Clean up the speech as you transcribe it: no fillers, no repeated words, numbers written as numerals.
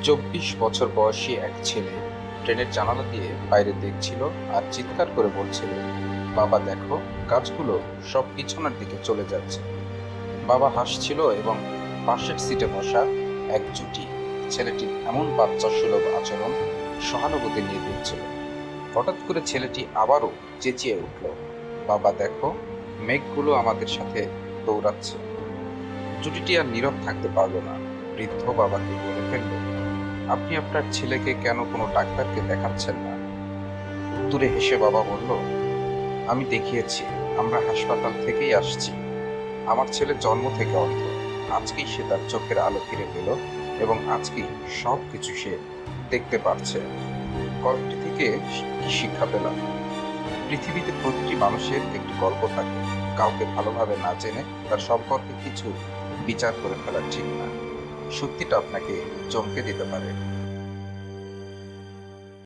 24 বছর বয়সী এক ছেলে ট্রেনের জানালা দিয়ে বাইরে দেখছিল আর চিৎকার করে বলছিল, বাবা দেখো, গাছগুলো সব পিছনের দিকে চলে যাচ্ছে। বাবা হাসছিল এবং পাশের সিটে বসা এক জুটি ছেলেটির এমন বাচ্চা সুলভ আচরণ সহানুভূতি নিয়ে দিচ্ছিল। হঠাৎ করে ছেলেটি আবারও চেঁচিয়ে উঠল, বাবা দেখো, মেঘগুলো আমাদের সাথে দৌড়াচ্ছে। জুটিটি আর নীরব থাকতে পারল না। বৃদ্ধ বাবাকে বলে ফেলল, আপনি আপনার ছেলেকে কেন কোনো ডাক্তারকে দেখাচ্ছেন না? উত্তরে হেসে বাবা বলল, আমি দেখিয়েছি, আমরা হাসপাতাল থেকেই আসছি। আমার ছেলে জন্ম থেকে অন্ধ। আজকেই সে তার চোখের আলো ফিরে পেল এবং আজকেই সব কিছু সে দেখতে পারছে। গল্পটি থেকে কি শিক্ষা পেলাম? পৃথিবীতে প্রতিটি মানুষের একটি গল্প থাকে। কাউকে ভালোভাবে না জেনে তার সম্পর্কে কিছু বিচার করে ফেলা ঠিক না। সত্যিটা আপনাকে চমকে দিতে পারে।